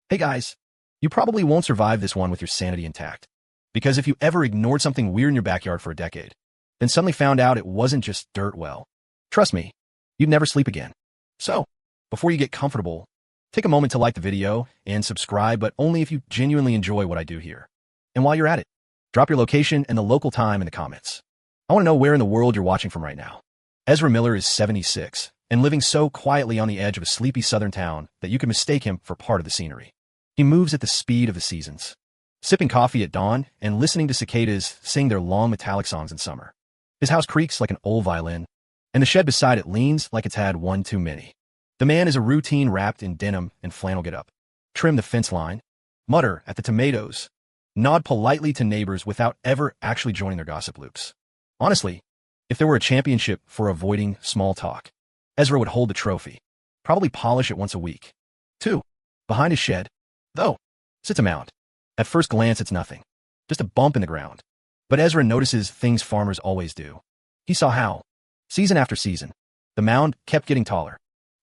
Hey guys, you probably won't survive this one with your sanity intact. Because if you ever ignored something weird in your backyard for a decade, then suddenly found out it wasn't just dirt, well, trust me, you'd never sleep again. So, before you get comfortable, take a moment to like the video and subscribe, but only if you genuinely enjoy what I do here. And while you're at it, drop your location and the local time in the comments. I want to know where in the world you're watching from right now. Ezra Miller is 76 and living so quietly on the edge of a sleepy southern town that you could mistake him for part of the scenery. He moves at the speed of the seasons, sipping coffee at dawn and listening to cicadas sing their long metallic songs in summer. His house creaks like an old violin, and the shed beside it leans like it's had one too many. The man is a routine wrapped in denim and flannel get-up. Trim the fence line, mutter at the tomatoes, nod politely to neighbors without ever actually joining their gossip loops. Honestly, if there were a championship for avoiding small talk, Ezra would hold the trophy, probably polish it once a week. 2. Behind his shed, though, sits a mound. At first glance, it's nothing, just a bump in the ground. But Ezra notices things farmers always do. He saw how, season after season, the mound kept getting taller,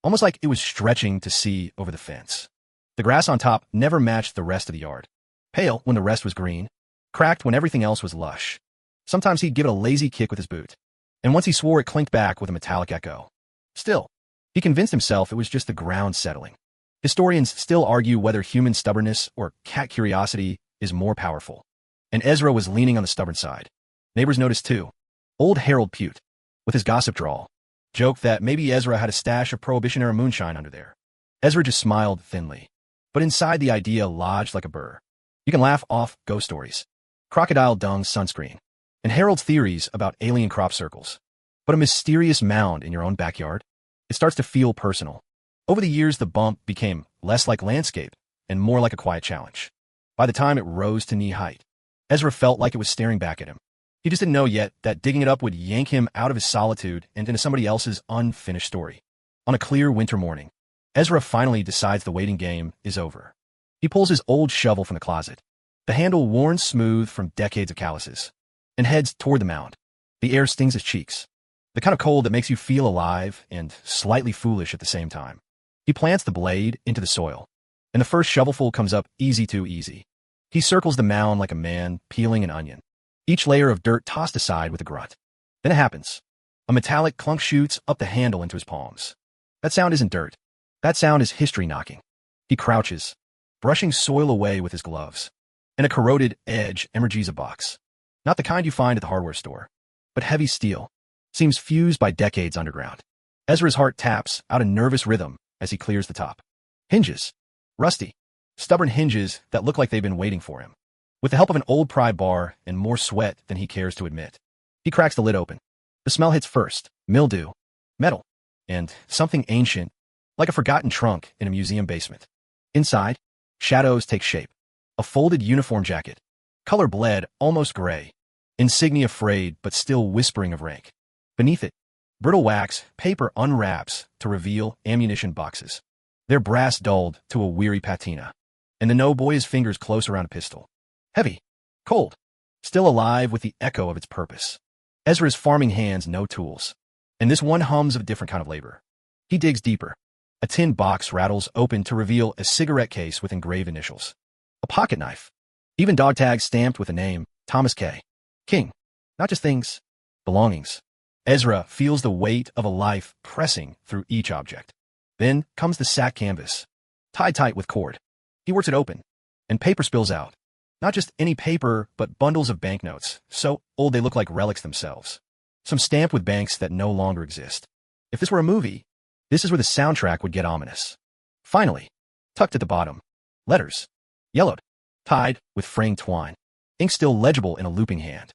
almost like it was stretching to see over the fence. The grass on top never matched the rest of the yard. Pale when the rest was green, cracked when everything else was lush. Sometimes he'd give it a lazy kick with his boot, and once he swore it clinked back with a metallic echo. Still, he convinced himself it was just the ground settling. Historians still argue whether human stubbornness or cat curiosity is more powerful. And Ezra was leaning on the stubborn side. Neighbors noticed too. Old Harold Pute, with his gossip drawl, joked that maybe Ezra had a stash of Prohibition-era moonshine under there. Ezra just smiled thinly. But inside the idea lodged like a burr. You can laugh off ghost stories, crocodile dung sunscreen, and Harold's theories about alien crop circles. But a mysterious mound in your own backyard? It starts to feel personal. Over the years, the bump became less like landscape and more like a quiet challenge. By the time it rose to knee height, Ezra felt like it was staring back at him. He just didn't know yet that digging it up would yank him out of his solitude and into somebody else's unfinished story. On a clear winter morning, Ezra finally decides the waiting game is over. He pulls his old shovel from the closet, the handle worn smooth from decades of calluses, and heads toward the mound. The air stings his cheeks, the kind of cold that makes you feel alive and slightly foolish at the same time. He plants the blade into the soil, and the first shovelful comes up easy too easy. He circles the mound like a man peeling an onion, each layer of dirt tossed aside with a grunt. Then it happens. A metallic clunk shoots up the handle into his palms. That sound isn't dirt. That sound is history knocking. He crouches, brushing soil away with his gloves, and a corroded edge emerges a box. Not the kind you find at the hardware store, but heavy steel, seems fused by decades underground. Ezra's heart taps out a nervous rhythm as he clears the top. Hinges. Rusty. Stubborn hinges that look like they've been waiting for him. With the help of an old pry bar and more sweat than he cares to admit, he cracks the lid open. The smell hits first. Mildew. Metal. And something ancient, like a forgotten trunk in a museum basement. Inside, shadows take shape. A folded uniform jacket. Color bled, almost gray. Insignia frayed, but still whispering of rank. Beneath it, brittle wax paper unwraps to reveal ammunition boxes. Their brass dulled to a weary patina, and the no boy his fingers close around a pistol. Heavy, cold, still alive with the echo of its purpose. Ezra's farming hands no tools, and this one hums of a different kind of labor. He digs deeper. A tin box rattles open to reveal a cigarette case with engraved initials. A pocket knife. Even dog tags stamped with a name, Thomas K. King. Not just things, belongings. Ezra feels the weight of a life pressing through each object. Then comes the sack canvas, tied tight with cord. He works it open, and paper spills out. Not just any paper, but bundles of banknotes, so old they look like relics themselves. Some stamped with banks that no longer exist. If this were a movie, this is where the soundtrack would get ominous. Finally, tucked at the bottom, letters. Yellowed, tied with fraying twine. Ink still legible in a looping hand.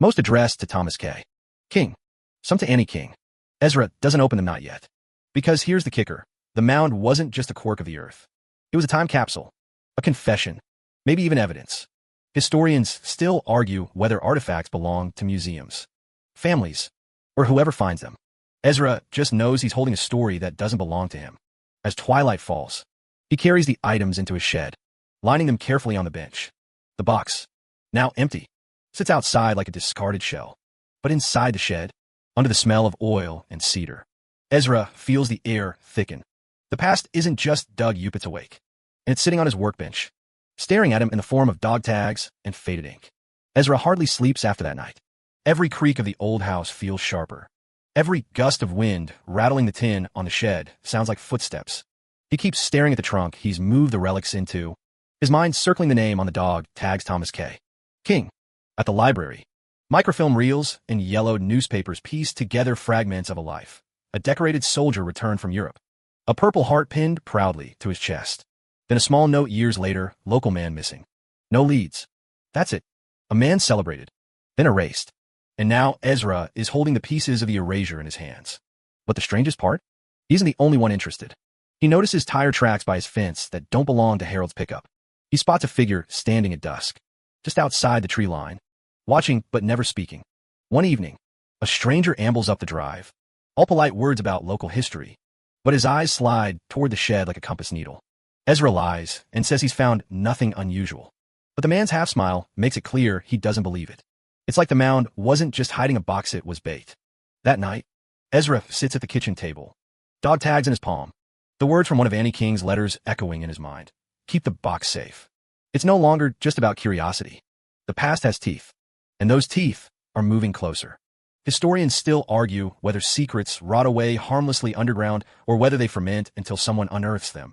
Most addressed to Thomas K. King. Some to any king. Ezra doesn't open them not yet. Because here's the kicker. The mound wasn't just a quirk of the earth. It was a time capsule. A confession. Maybe even evidence. Historians still argue whether artifacts belong to museums, families, or whoever finds them. Ezra just knows he's holding a story that doesn't belong to him. As twilight falls, he carries the items into his shed, lining them carefully on the bench. The box, now empty, sits outside like a discarded shell. But inside the shed, under the smell of oil and cedar, Ezra feels the air thicken. The past isn't just Doug Yupits awake. and it's sitting on his workbench, staring at him in the form of dog tags and faded ink. Ezra hardly sleeps after that night. Every creak of the old house feels sharper. Every gust of wind rattling the tin on the shed sounds like footsteps. He keeps staring at the trunk he's moved the relics into, his mind circling the name on the dog tags Thomas K. King. At the library, microfilm reels and yellowed newspapers piece together fragments of a life. A decorated soldier returned from Europe. A purple heart pinned proudly to his chest. Then a small note years later, local man missing. No leads. That's it. A man celebrated, then erased. And now Ezra is holding the pieces of the erasure in his hands. But the strangest part? He isn't the only one interested. He notices tire tracks by his fence that don't belong to Harold's pickup. He spots a figure standing at dusk, just outside the tree line, watching but never speaking. One evening, a stranger ambles up the drive, all polite words about local history, but his eyes slide toward the shed like a compass needle. Ezra lies and says he's found nothing unusual. But the man's half-smile makes it clear he doesn't believe it. It's like the mound wasn't just hiding a box, it was bait. That night, Ezra sits at the kitchen table, dog tags in his palm, the words from one of Annie King's letters echoing in his mind. Keep the box safe. It's no longer just about curiosity. The past has teeth, and those teeth are moving closer. Historians still argue whether secrets rot away harmlessly underground or whether they ferment until someone unearths them,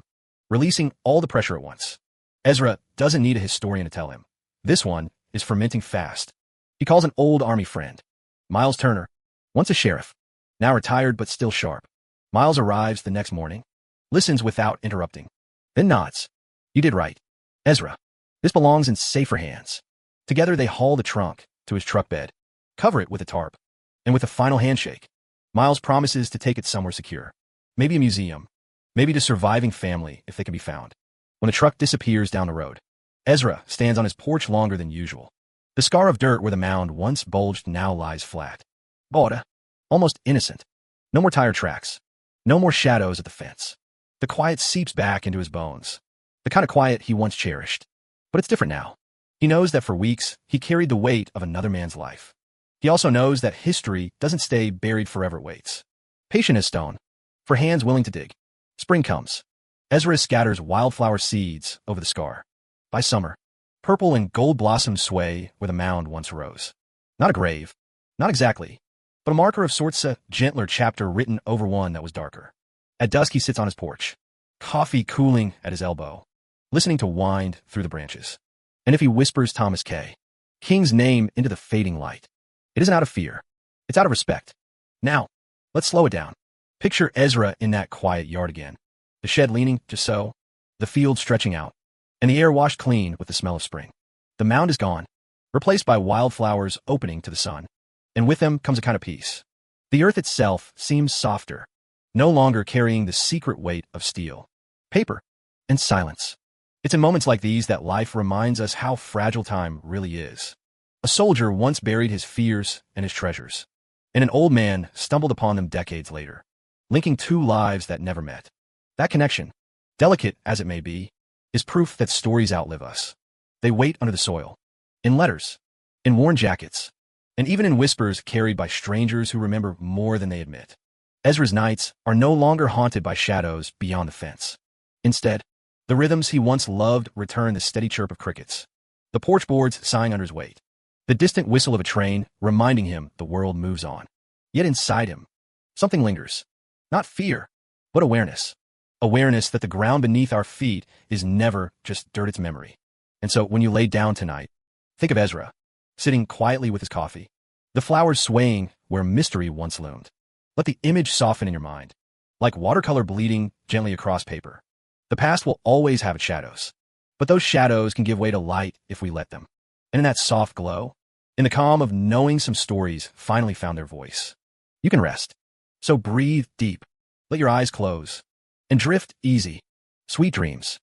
releasing all the pressure at once. Ezra doesn't need a historian to tell him. This one is fermenting fast. He calls an old army friend, Miles Turner, once a sheriff, now retired but still sharp. Miles arrives the next morning, listens without interrupting, then nods. You did right, Ezra. This belongs in safer hands. Together they haul the trunk to his truck bed, cover it with a tarp, and with a final handshake, Miles promises to take it somewhere secure. Maybe a museum, maybe to surviving family if they can be found. When the truck disappears down the road, Ezra stands on his porch longer than usual. The scar of dirt where the mound once bulged now lies flat. Border, almost innocent. No more tire tracks. No more shadows at the fence. The quiet seeps back into his bones. The kind of quiet he once cherished. But it's different now. He knows that for weeks, he carried the weight of another man's life. He also knows that history doesn't stay buried forever, it waits. Patient as stone, for hands willing to dig. Spring comes. Ezra scatters wildflower seeds over the scar. By summer, purple and gold blossoms sway where the mound once rose. Not a grave, not exactly, but a marker of sorts, a gentler chapter written over one that was darker. At dusk he sits on his porch, coffee cooling at his elbow, listening to wind through the branches. And if he whispers Thomas K. King's name into the fading light, it isn't out of fear, it's out of respect. Now, let's slow it down. Picture Ezra in that quiet yard again. The shed leaning just so, the field stretching out, and the air washed clean with the smell of spring. The mound is gone, replaced by wildflowers opening to the sun, and with them comes a kind of peace. The earth itself seems softer, no longer carrying the secret weight of steel, paper, and silence. It's in moments like these that life reminds us how fragile time really is. A soldier once buried his fears and his treasures, and an old man stumbled upon them decades later, linking two lives that never met. That connection, delicate as it may be, is proof that stories outlive us. They wait under the soil, in letters, in worn jackets, and even in whispers carried by strangers who remember more than they admit. Ezra's nights are no longer haunted by shadows beyond the fence. Instead, the rhythms he once loved return, the steady chirp of crickets, the porch boards sighing under his weight, the distant whistle of a train reminding him the world moves on. Yet inside him, something lingers. Not fear, but awareness. Awareness that the ground beneath our feet is never just dirt, it's memory. And so when you lay down tonight, think of Ezra, sitting quietly with his coffee, the flowers swaying where mystery once loomed. Let the image soften in your mind, like watercolor bleeding gently across paper. The past will always have its shadows, but those shadows can give way to light if we let them. And in that soft glow, in the calm of knowing some stories finally found their voice, you can rest. So breathe deep, let your eyes close, and drift easy. Sweet dreams.